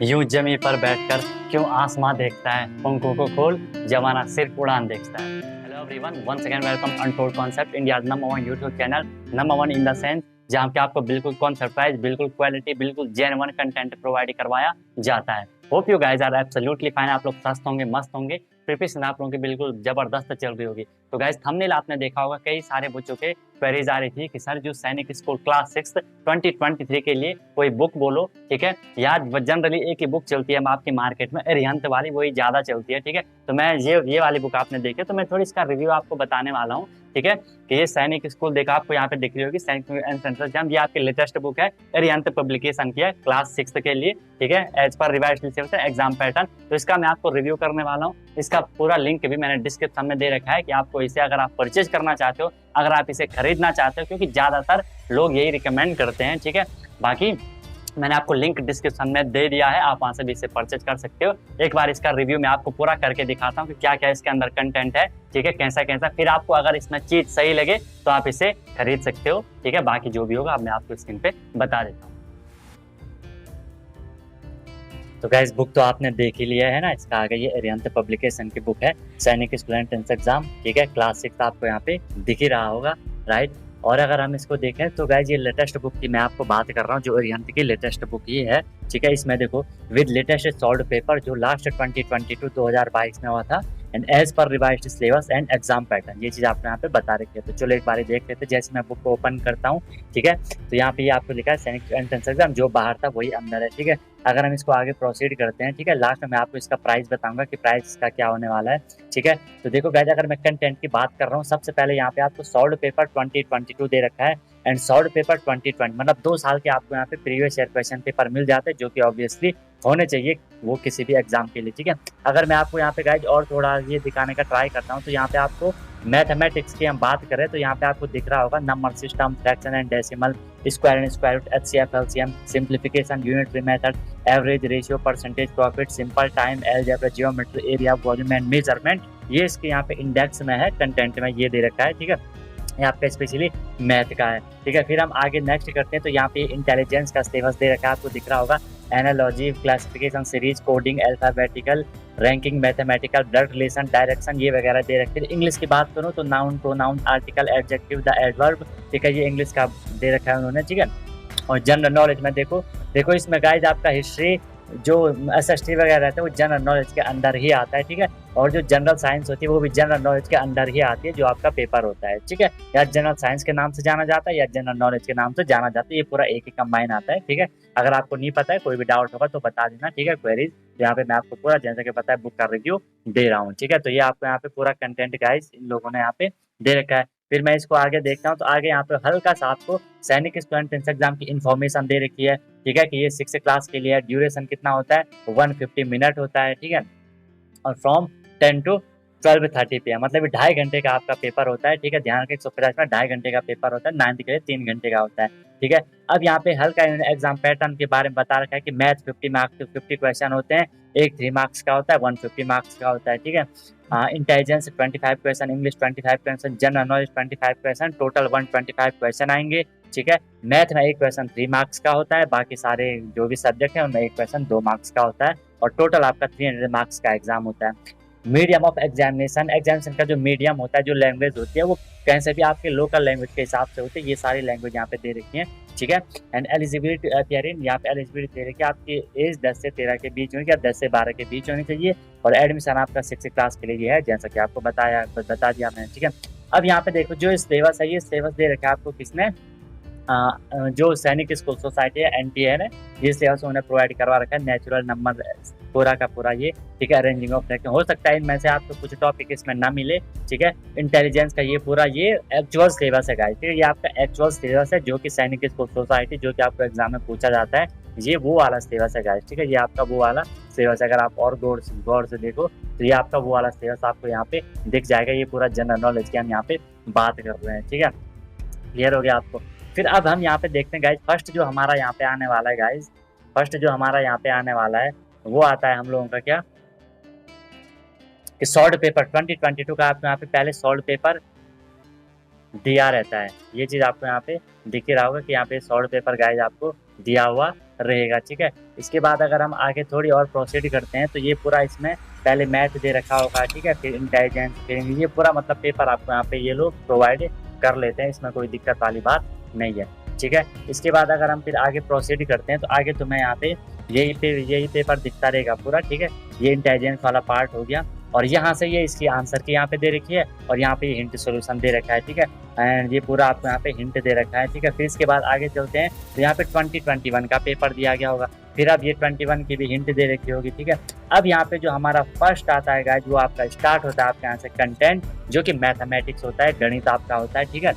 यूं जमी पर बैठकर क्यों आसमां देखता है, पंखों को खोल जमाना सिर्फ उड़ान देखता है। Hello everyone, once again welcome untold concept, India number 1 YouTube channel, number 1 in the sense जहाँ पे आपको बिल्कुल कॉन्सेप्ट प्राइस, बिल्कुल क्वालिटी, बिल्कुल जेन्युइन कंटेंट प्रोवाइड करवाया जाता है। Hope you guys are absolutely fine. आप लोग स्वस्थ होंगे, मस्त होंगे, प्रिपरेशन आप लोगों की बिल्कुल जबरदस्त चल रही होगी। तो गाइस थंबनेल आपने देखा होगा, कई सारे बच्चों के क्वेरीज आ रही थी कि सर जो सैनिक स्कूल क्लास 6 2023 के लिए कोई बुक बोलो, ठीक है। यार जनरली एक ही बुक चलती है आपकी मार्केट में, अरिहंत वाली, वही ज्यादा चलती है, ठीक है। तो मैं ये वाली बुक आपने देखी, तो मैं थोड़ी इसका रिव्यू आपको बताने वाला हूँ, ठीक है। कि ये सैनिक स्कूल देखा आपको यहाँ पे दिख रही होगी, सैनिक एंड सेंट्रल एग्जाम, ये आपकी लेटेस्ट बुक है, अरिहंत पब्लिकेशन की है, क्लास 6 के लिए, ठीक है, as per revised syllabus exam pattern. तो इसका मैं आपको रिव्यू करने वाला हूँ। इसका पूरा लिंक भी मैंने डिस्क्रिप्शन में दे रखा है कि आपको इसे अगर आप परचेज करना चाहते हो, अगर आप इसे खरीदना चाहते हो, क्योंकि ज्यादातर लोग यही रिकमेंड करते हैं, ठीक है। बाकी मैंने आपको लिंक डिस्क्रिप्शन में दे दिया है, आप वहां से भी इसे परचेज कर सकते हो। एक बार इसका रिव्यू मैं आपको पूरा करके दिखाता हूँ कि क्या क्या इसके अंदर कंटेंट है, ठीक है, कैसा कैसा, फिर आपको अगर इसमें चीज सही लगे तो आप इसे खरीद सकते हो, ठीक है। बाकी जो भी होगा मैं आपको स्क्रीन पे बता देता हूँ। तो गाइस बुक तो आपने देख ही लिया है ना, इसका आगे ये अरिहंत पब्लिकेशन की बुक है, सैनिक स्टूडेंट एग्जाम, ठीक है, क्लास 6 आपको यहाँ पे दिख ही रहा होगा, राइट। और अगर हम इसको देखें तो गाइज ये लेटेस्ट बुक की मैं आपको बात कर रहा हूँ, जो अरिहंत की लेटेस्ट बुक ये है, ठीक है। इसमें देखो विद लेटेस्ट सॉल्व पेपर जो लास्ट 2022 में हुआ था, and as per revised syllabus and exam pattern, ये चीज आपने यहाँ पे बता रखी है। तो चलो एक बार देख लेते हैं। जैसे मैं बुक को ओपन करता हूँ, ठीक है, तो यहाँ पे ये आपको लिखा है सैनिक एंट्रेंस एग्जाम, जो बाहर था वही अंदर है, ठीक है। अगर हम इसको आगे प्रोसीड करते हैं, ठीक है, लास्ट में मैं आपको इसका प्राइस बताऊंगा कि प्राइस इसका क्या होने वाला है, ठीक है। तो देखो गाइज अगर मैं कंटेंट की बात कर रहा हूँ, सबसे पहले यहाँ पे आपको सॉल्व पेपर 2022 दे रखा है, एंड सॉल्व पेपर 2020, मतलब 2 साल के आपको यहाँ पे प्रीवियस ईयर क्वेश्चन पेपर मिल जाते हैं, जो कि ऑब्वियसली होने चाहिए वो किसी भी एग्जाम के लिए, ठीक है। अगर मैं आपको यहाँ पे गाइज और थोड़ा ये दिखाने का ट्राई करता हूँ, तो यहाँ पे आपको मैथमेटिक्स की हम बात करें तो यहाँ पे आपको दिख रहा होगा number system, fraction and decimal, square and square root, HCF, LCM, simplification, unitary method, average ratio, percentage profit, simple time, algebra, geometry, area, volume and measurement, ये इसके यहाँ पे इंडेक्स में है, कंटेंट में ये दे रखा है, ठीक है। ये आपका स्पेशली मैथ का है, ठीक है। फिर हम आगे नेक्स्ट करते हैं, तो यहाँ पे इंटेलिजेंस का सिलेबस दे रखा है, आपको दिख रहा होगा, analogy, classification, series, coding, alphabetical, ranking, mathematical, blood relation, direction, ये वगैरह दे रखे हैं। इंग्लिश की बात करूँ तो noun, pronoun, article, adjective, the adverb, ठीक है, ये इंग्लिश का दे रखा है उन्होंने, ठीक है। और जनरल नॉलेज में देखो इसमें गाइज आपका हिस्ट्री, जो एसएसटी वगैरह रहता है वो जनरल नॉलेज के अंदर ही आता है, ठीक है। और जो जनरल साइंस होती है वो भी जनरल नॉलेज के अंदर ही आती है, जो आपका पेपर होता है, ठीक है। या जनरल साइंस के नाम से जाना जाता है या जनरल नॉलेज के नाम से जाना जाता है, ये पूरा एक ही कंबाइन आता है, ठीक है। अगर आपको नहीं पता है, कोई भी डाउट होगा तो बता देना, ठीक है, क्वेरीज। यहाँ पे मैं आपको पूरा जैसा कि पता है बुक का रिव्यू दे रहा हूँ, ठीक है। तो ये आपको यहाँ पे पूरा कंटेंट गाइस इन लोगों ने यहाँ पे दे रखा है। फिर मैं इसको आगे देखता हूँ, तो आगे यहाँ पे हल्का सा आपको सैनिक स्टूडेंट एग्जाम की इन्फॉर्मेशन दे रखी है, ठीक है, कि ये 6 क्लास के लिए ड्यूरेशन कितना होता है, 150 मिनट होता है, ठीक है। और फ्रॉम 10 to 12:30 PM, मतलब 2.5 घंटे का आपका पेपर होता है, ठीक है। ध्यान रखें 150 में 2.5 घंटे का पेपर होता है, 9th के लिए 3 घंटे का होता है, ठीक है। अब यहाँ पे हल्का एग्जाम पैटर्न के बारे में बता रखा है कि मैथ 50 मार्क्स के 50 क्वेश्चन होते हैं, एक 3 मार्क्स का होता है, 150 मार्क्स का होता है, ठीक है। Intelligence 25 question, English 25 question, general knowledge 25 question, total 125 question आएंगे, ठीक है। मैथ में एक क्वेश्चन 3 मार्क्स का होता है, बाकी सारे जो भी सब्जेक्ट है उनमें एक क्वेश्चन 2 मार्क्स का होता है, और टोटल आपका 300 मार्क्स का एग्जाम होता है। मीडियम ऑफ एग्जामिनेशन का जो मीडियम होता है, जो लैंग्वेज होती है, वो कहीं से भी आपके लोकल लैंग्वेज के हिसाब से होती है, ये सारी लैंग्वेज यहाँ पे दे रखी है, ठीक है। एंड एलिजिबिलिटी अपियरिंग, यहाँ पे एलिजिबिलिटी दे रखी है, आपकी एज 10 से 13 के बीच होनी चाहिए, 10 से 12 के बीच होनी चाहिए, और एडमिशन आपका 6 क्लास के लिए है, जैसा कि आपको बता दिया मैंने, ठीक है। अब यहाँ पे देखो जो सिलेबस है, ये सिलेबस दे रखा है आपको किसने, जो सैनिक स्कूल सोसाइटी है, एनटीए ने ये सिलेबस उन्हें प्रोवाइड करवा रखा है, नेचुरल नंबर पूरा का पूरा ये, ठीक है। अरेंजिंग ऑफ फैक्टर, हो सकता है इनमें से आपको कुछ टॉपिक इसमें ना मिले, ठीक है। इंटेलिजेंस का ये पूरा ये एक्चुअल सिलेबस है गाइस, ठीक है, ये आपका एक्चुअल सिलेबस है, जो कि सैनिक स्कूल सोसाइटी, जो कि आपको एग्जाम में पूछा जाता है, ये वो वाला सिलेबस है गाइस, ठीक है। ये आपका वो वाला सिलेबस, अगर आप और गौर से देखो तो ये आपका वो वाला सिलेबस आपको यहाँ पे दिख जाएगा, ये पूरा जनरल नॉलेज की हम यहाँ पे बात कर रहे हैं, ठीक है। क्लियर हो गया आपको। फिर अब हम यहाँ पे देखते हैं गाइज, फर्स्ट जो हमारा यहाँ पे आने वाला है गाइज, फर्स्ट जो हमारा यहाँ पे आने वाला है वो आता है हम लोगों का क्या, कि सॉल्व पेपर 2022 का आपको यहाँ पे पहले सॉल्व पेपर दिया रहता है, ये चीज आपको यहाँ पे दिख ही रहा होगा कि यहाँ पे सॉल्व पेपर गाइज आपको दिया हुआ रहेगा। ठीक है, इसके बाद अगर हम आगे थोड़ी और प्रोसीड करते हैं तो ये पूरा इसमें पहले मैथ दे रखा होगा, ठीक है, फिर इंटेलिजेंस, फिर ये पूरा मतलब पेपर आपको यहाँ पे ये लोग प्रोवाइड कर लेते हैं, इसमें कोई दिक्कत वाली बात नहीं है। ठीक है, इसके बाद अगर हम फिर आगे प्रोसीड करते हैं तो आगे तुम्हें यहाँ पे यही पेपर दिखता रहेगा पूरा। ठीक है, ये इंटेलिजेंस वाला पार्ट हो गया, और यहाँ से ये इसकी आंसर की यहाँ पे दे रखी है, और यहाँ पे ये हिंट सॉल्यूशन दे रखा है। ठीक है, एंड ये पूरा आपको यहाँ पे हिंट दे रखा है। ठीक है, फिर इसके बाद आगे चलते हैं तो यहाँ पे 2021 का पेपर दिया गया होगा, फिर अब ये 21 की भी हिंट दे रखी होगी। ठीक है, अब यहाँ पे जो हमारा फर्स्ट आता है गाइस, वो आपका स्टार्ट होता है आपके यहाँ से कंटेंट, जो कि मैथमेटिक्स होता है, गणित आपका होता है। ठीक है,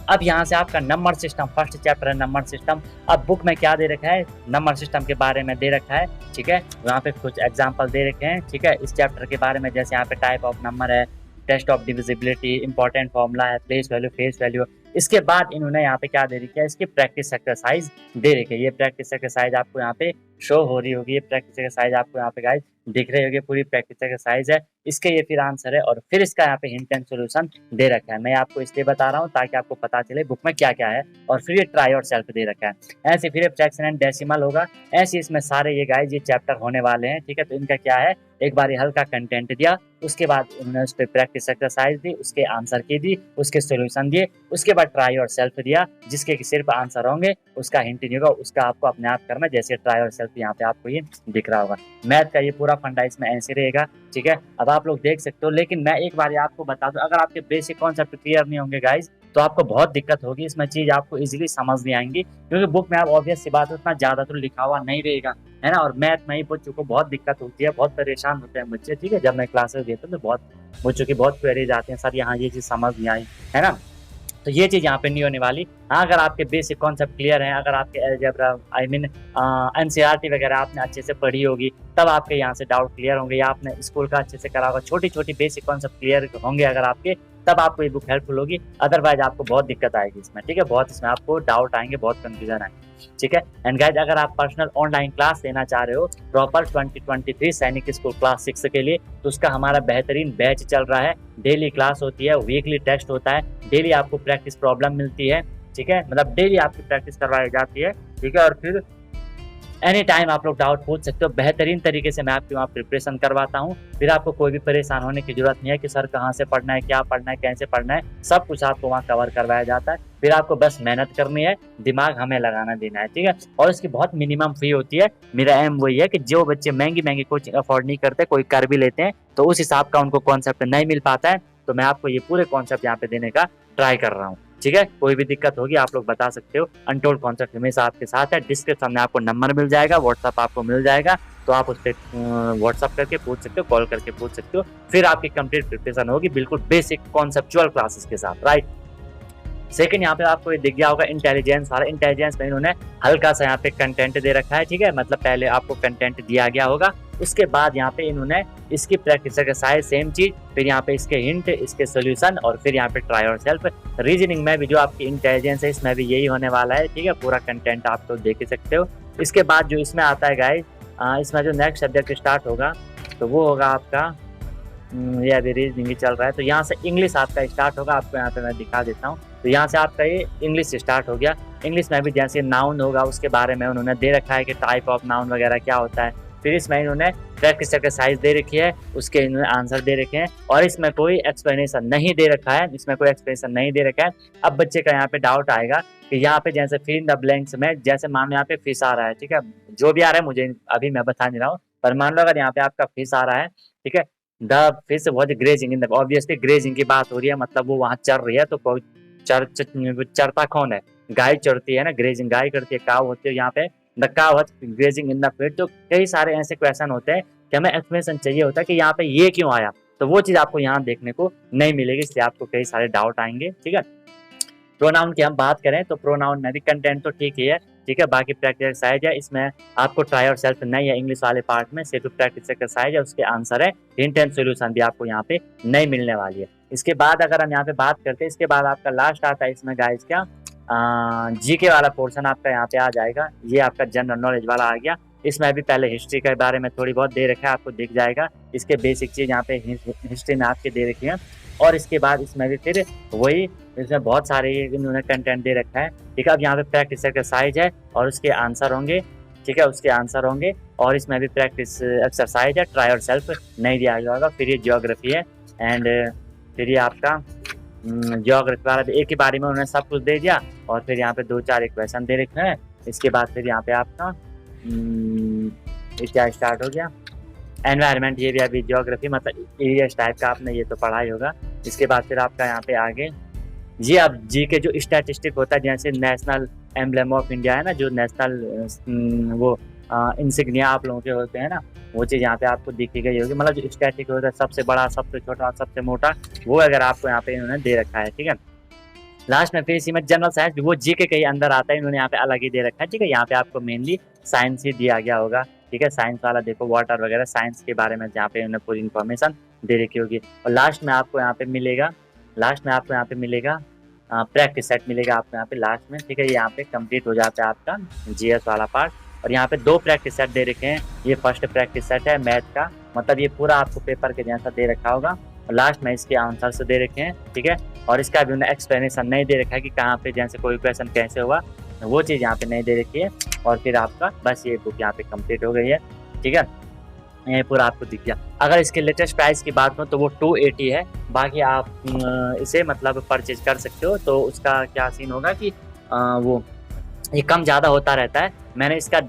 अब यहाँ से आपका नंबर सिस्टम, फर्स्ट चैप्टर है नंबर सिस्टम। अब बुक में क्या दे रखा है, नंबर सिस्टम के बारे में दे रखा है। ठीक है, यहाँ पे कुछ एग्जांपल दे रखे हैं। ठीक है, इस चैप्टर के बारे में जैसे यहाँ पे टाइप ऑफ नंबर है, test of divisibility, important formula है, प्लेस वैल्यू, फेस वैल्यू। इसके बाद इन्होंने यहाँ पे क्या दे रखी है, इसकी प्रैक्टिस एक्सरसाइज दे रखी है। ये प्रैक्टिस एक्सरसाइज आपको यहाँ पे शो हो रही होगी, ये प्रैक्टिस एक्सरसाइज आपको यहाँ पे गाइस दिख रही होगी, पूरी प्रैक्टिस एक्सरसाइज है। इसके ये फिर आंसर है, और फिर इसका यहाँ पे हिंट एंड सॉल्यूशन दे रखा है। मैं आपको इसलिए बता रहा हूँ ताकि आपको पता चले बुक में क्या क्या है, और फिर ये ट्राई और सेल्फ दे रखा है। ऐसे फिर फ्रैक्शन एंड डेसिमल होगा, ऐसे इसमें सारे ये गाइस ये चैप्टर होने वाले हैं। ठीक है, तो इनका क्या है, एक बार ये हल्का कंटेंट दिया, उसके बाद उन्होंने उस पर प्रैक्टिस एक्सरसाइज दी, उसके आंसर की दी, उसके सॉल्यूशन दिए, उसके बाद ट्राई और सेल्फ दिया, जिसके सिर्फ आंसर होंगे, उसका हिंट नहीं होगा, उसका आपको अपने आप करना, जैसे ट्राई और सेल्फ यहाँ पे आपको ये दिख रहा होगा। मैथ का ये पूरा फंडा इसमें ऐसे रहेगा। ठीक है, अब आप लोग देख सकते हो, लेकिन मैं एक बार आपको बता दूं, अगर आपके बेसिक कॉन्सेप्ट क्लियर नहीं होंगे गाइज, तो आपको बहुत दिक्कत होगी, इसमें चीज आपको इजीली समझ नहीं आएंगी, क्योंकि बुक में आप ऑब्वियस सी बात है उतना ज्यादा तो लिखा हुआ नहीं रहेगा, है ना। और मैथ में ही बच्चों को बहुत दिक्कत होती है, बहुत परेशान होते हैं बच्चे। ठीक है, जब मैं क्लासेस देता हूँ तो बहुत बच्चों की बहुत क्वेरीज आते हैं, सर यहाँ ये चीज समझ नहीं आई, है ना। तो ये चीज़ यहाँ पे नहीं होने वाली। हाँ, अगर आपके बेसिक कॉन्सेप्ट क्लियर हैं, अगर आपके अलजेब्रा एनसीईआरटी वगैरह आपने अच्छे से पढ़ी होगी, तब आपके यहाँ से डाउट क्लियर होंगे, या आपने स्कूल का अच्छे से करा होगा, छोटी छोटी बेसिक कॉन्सेप्ट क्लियर होंगे अगर आपके, तब आपको ये बुक हेल्पफुल होगी। अदरवाइज आपको बहुत दिक्कत आएगी इसमें। ठीक है, बहुत इसमें आपको डाउट आएंगे, बहुत कंफ्यूजन आएंगे। ठीक है, एंड गाइज अगर आप पर्सनल ऑनलाइन क्लास लेना चाह रहे हो प्रॉपर 2023 सैनिक स्कूल क्लास 6 के लिए, तो उसका हमारा बेहतरीन बैच चल रहा है। डेली क्लास होती है, वीकली टेस्ट होता है, डेली आपको प्रैक्टिस प्रॉब्लम मिलती है। ठीक है, मतलब डेली आपकी प्रैक्टिस करवाई जाती है। ठीक है, और फिर एनी टाइम आप लोग डाउट पूछ सकते हो, बेहतरीन तरीके से मैं आपकी वहाँ प्रिपरेशन करवाता हूँ। फिर आपको कोई भी परेशान होने की जरूरत नहीं है कि सर कहाँ से पढ़ना है, क्या पढ़ना है, कैसे पढ़ना है, सब कुछ आपको वहाँ कवर करवाया जाता है। फिर आपको बस मेहनत करनी है, दिमाग हमें लगाना देना है। ठीक है, और इसकी बहुत मिनिमम फी होती है। मेरा एम वही है कि जो बच्चे महंगी महंगी कोचिंग अफोर्ड नहीं करते, कोई कर भी लेते हैं, तो उस हिसाब का उनको कॉन्सेप्ट नहीं मिल पाता है, तो मैं आपको ये पूरे कॉन्सेप्ट यहाँ पे देने का ट्राई कर रहा हूँ। ठीक है, कोई भी दिक्कत होगी आप लोग बता सकते हो। अनटोल्ड कॉन्सेप्ट हमेशा आपके साथ है। डिस्क्रिप्शन में आपको नंबर मिल जाएगा, व्हाट्सअप आपको मिल जाएगा, तो आप उस पर व्हाट्सअप करके पूछ सकते हो, कॉल करके पूछ सकते हो। फिर आपकी कंप्लीट प्रिपरेशन होगी बिल्कुल बेसिक कॉन्सेप्चुअल क्लासेस के साथ, राइट। सेकंड यहाँ पे आपको ये दिख गया होगा इंटेलिजेंस वाला। इंटेलिजेंस में इन्होंने हल्का सा यहाँ पे कंटेंट दे रखा है। ठीक है, मतलब पहले आपको कंटेंट दिया गया होगा, उसके बाद यहाँ पे इन्होंने इसकी प्रैक्टिस एक्सरसाइज सेम चीज, फिर यहाँ पे इसके हिंट, इसके सॉल्यूशन, और फिर यहाँ पे ट्राई और सेल्फ। रीजनिंग में भी जो आपकी इंटेलिजेंस है, इसमें भी यही होने वाला है। ठीक है, पूरा कंटेंट आप तो देख ही सकते हो। इसके बाद जो इसमें आता है गाइस, इसमें जो नेक्स्ट सब्जेक्ट स्टार्ट होगा तो वो होगा आपका, ये अभी रीजनिंग ही चल रहा है, तो यहाँ से इंग्लिश आपका स्टार्ट होगा। आपको यहाँ पे मैं दिखा देता हूँ, तो यहाँ से आपका ये इंग्लिश स्टार्ट हो गया। इंग्लिश में भी जैसे नाउन होगा, उसके बारे में उन्होंने दे रखा है कि टाइप ऑफ नाउन वगैरह क्या होता है। फिर इसमें इन्होंने प्रैक्टिस एक्सरसाइज दे रखी है, उसके इन्होंने आंसर दे रखे हैं, और इसमें कोई एक्सप्लेनेशन नहीं दे रखा है, इसमें कोई एक्सप्लेनेशन नहीं दे रखा है। अब बच्चे का यहाँ पे डाउट आएगा कि यहाँ पे जैसे फिल इन द ब्लैंक्स में, जैसे मान लो यहाँ पे फिश आ रहा है, ठीक है, जो भी आ रहा है मुझे अभी मैं बता नहीं रहा हूँ, पर मान लो अगर यहाँ पे आपका फिश आ रहा है, ठीक है, the fish was grazing in the, obviously grazing की बात हो रही है, मतलब वो वहाँ चर रही है, तो कोई चरता कौन है, गाय चढ़ती है ना, ग्रेजिंग गाय करती है, काव होती है, यहाँ पे द काव was grazing in the field. तो कई सारे ऐसे क्वेश्चन होते हैं कि हमें एक्सप्लेनेशन चाहिए होता है कि यहाँ पे ये क्यों आया, तो वो चीज आपको यहाँ देखने को नहीं मिलेगी, इसलिए आपको कई सारे डाउट आएंगे। ठीक है, प्रोनाउन की हम बात करें तो प्रोनाउन में भी कंटेंट तो ठीक ही है, ठीक है, बाकी प्रैक्टिस एक्सरसाइज है, इसमें आपको ट्राई और सेल्फ नहीं है इंग्लिश वाले पार्ट में, सिर्फ प्रैक्टिस एक्सरसाइज है, उसके आंसर है, हिंट एंड सॉल्यूशन भी आपको यहाँ पे नहीं मिलने वाली है। इसके बाद अगर हम यहाँ पे बात करते हैं, इसके बाद आपका लास्ट आता है इसमें गाइस क्या, जीके वाला पोर्शन आपका यहाँ पे आ जाएगा, ये आपका जनरल नॉलेज वाला आ गया। इसमें भी पहले हिस्ट्री के बारे में थोड़ी बहुत दे रखा है, आपको दिख जाएगा। इसके बेसिक चीज़ यहाँ पे हिस्ट्री में आपके दे रखी है। और इसके बाद इसमें भी फिर वही, इसमें बहुत सारे इन्होंने कंटेंट दे रखा है। ठीक है, अब यहाँ पे प्रैक्टिस एक्सरसाइज है और उसके आंसर होंगे। ठीक है, उसके आंसर होंगे और इसमें भी प्रैक्टिस एक्सरसाइज है, ट्राई और सेल्फ नहीं दिया गया होगा। फिर ये ज्योग्राफी है एंड फिर ये आपका ज्योग्राफी वाला एक ही बारे में उन्होंने सब कुछ दे दिया। और फिर यहाँ पे 2-4 एक क्वेश्चन दे रखे हैं। इसके बाद फिर यहाँ पे आपका क्या स्टार्ट हो गया, एनवायरनमेंट, ये भी अभी ज्योग्राफी मतलब एरियाज टाइप का आपने ये तो पढ़ा ही होगा। इसके बाद फिर आपका यहाँ पे आगे ये अब जी के जो स्टैटिस्टिक होता है, जैसे नेशनल एम्ब्लेम ऑफ इंडिया है ना, जो नेशनल वो इंसिग्निया आप लोगों के होते हैं ना, वो चीज़ यहाँ पे आपको दिखी गई होगी। मतलब जो स्टैटिक होता है, सबसे बड़ा, सबसे छोटा, सबसे मोटा, वो अगर आपको यहाँ पे इन्होंने दे रखा है। ठीक है, लास्ट में फिर इसी में जनरल साइंस, वो जी के कहीं अंदर आता है, इन्होंने यहाँ पे अलग ही दे रखा है। ठीक है, यहाँ पे आपको मेनली साइंस ही दिया गया होगा। ठीक है, साइंस वाला देखो, वाटर वगैरह साइंस के बारे में जहाँ पे इन्होंने पूरी इन्फॉर्मेशन दे रखी होगी। और लास्ट में आपको यहाँ पे मिलेगा, प्रैक्टिस सेट मिलेगा आपको यहाँ पे लास्ट में। ठीक है, ये यहाँ पे कंप्लीट हो जाता है आपका जीएस वाला पार्ट। और यहाँ पे 2 प्रैक्टिस सेट दे रखे हैं। ये फर्स्ट प्रैक्टिस सेट है मैथ का, मतलब ये पूरा आपको पेपर के जैसा दे रखा होगा। और लास्ट में इसके आंसर से दे रखे हैं। ठीक है, और इसका भी उन्हें एक्सप्लेनेशन नहीं दे रखा है कि कहाँ पे जैसे कोई क्वेश्चन कैसे हुआ, वो चीज़ यहाँ पे नहीं दे रखी है। और फिर आपका बस ये बुक यहाँ पे कंप्लीट हो गई है। ठीक है, ये पूरा आपको दिख गया। अगर इसके लेटेस्ट प्राइस की बात करूँ तो वो 280 है। बाकी आप इसे मतलब परचेज कर सकते हो। तो उसका क्या सीन होगा कि वो ये कम ज़्यादा होता रहता है। मैंने इसका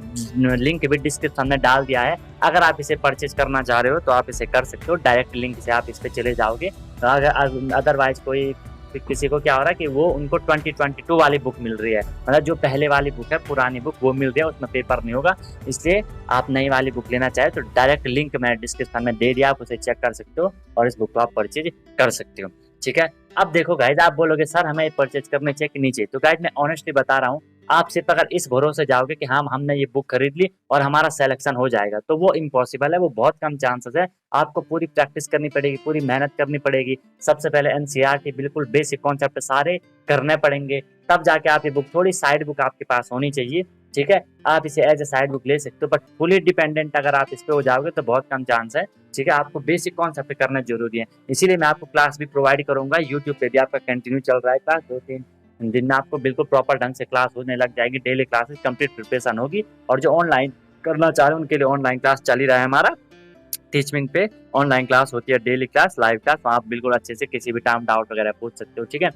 लिंक भी डिस्क्रिप्शन में डाल दिया है। अगर आप इसे परचेज करना चाह रहे हो तो आप इसे कर सकते हो, डायरेक्ट लिंक से आप इस पर चले जाओगे। तो अगर अदरवाइज कोई किसी को क्या हो रहा है कि वो उनको 2022 वाली बुक मिल रही है, मतलब जो पहले वाली बुक है, पुरानी बुक, वो मिल रही है, उसमें पेपर नहीं होगा। इसलिए आप नई वाली बुक लेना चाहे तो डायरेक्ट लिंक मैंने डिस्क्रिप्शन में दे दिया, आप उसे चेक कर सकते हो और इस बुक को आप परचेज कर सकते हो। ठीक है, अब देखो गाइज, आप बोलोगे सर हमें परचेज करने चाहिए कि नहीं चाहिए। तो गाइज मैं ऑनेस्टली बता रहा हूँ, आप सिर्फ अगर इस भरोसे जाओगे कि हाँ हमने ये बुक खरीद ली और हमारा सिलेक्शन हो जाएगा, तो वो इम्पॉसिबल है, वो बहुत कम चांसेस है। आपको पूरी प्रैक्टिस करनी पड़ेगी, पूरी मेहनत करनी पड़ेगी। सबसे पहले एनसीईआरटी बिल्कुल बेसिक कॉन्सेप्ट सारे करने पड़ेंगे, तब जाके आप ये बुक, थोड़ी साइड बुक आपके पास होनी चाहिए। ठीक है, आप इसे एज ए साइड बुक ले सकते हो, बट फुली डिपेंडेंट अगर आप इस पे हो जाओगे तो बहुत कम चांस है। ठीक है, आपको बेसिक कॉन्सेप्ट करना जरूरी है। इसीलिए मैं आपको क्लास भी प्रोवाइड करूंगा, यूट्यूब पे भी आपका कंटिन्यू चल रहा है क्लास, 2-3 दिन में आपको बिल्कुल प्रॉपर ढंग से क्लास होने लग जाएगी। डेली क्लासेस कंप्लीट प्रिपरेशन होगी। और जो ऑनलाइन करना चाह रहे हैं उनके लिए ऑनलाइन क्लास चल ही रहा है हमारा, टीचिंग पे ऑनलाइन क्लास होती है, डेली क्लास, लाइव क्लास, वहाँ आप बिल्कुल अच्छे से किसी भी टाइम डाउट वगैरह पूछ सकते हो। ठीक है,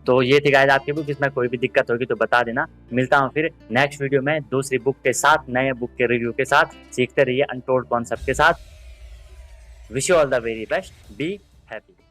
तो ये थी गाइस आपकी बुक, इसमें कोई भी दिक्कत होगी तो बता देना। मिलता हूँ फिर नेक्स्ट वीडियो में दूसरी बुक के साथ, नए बुक के रिव्यू के साथ। सीखते रहिए अनटोल्ड कॉन्सेप्ट के साथ। Wish you all the very best, be happy.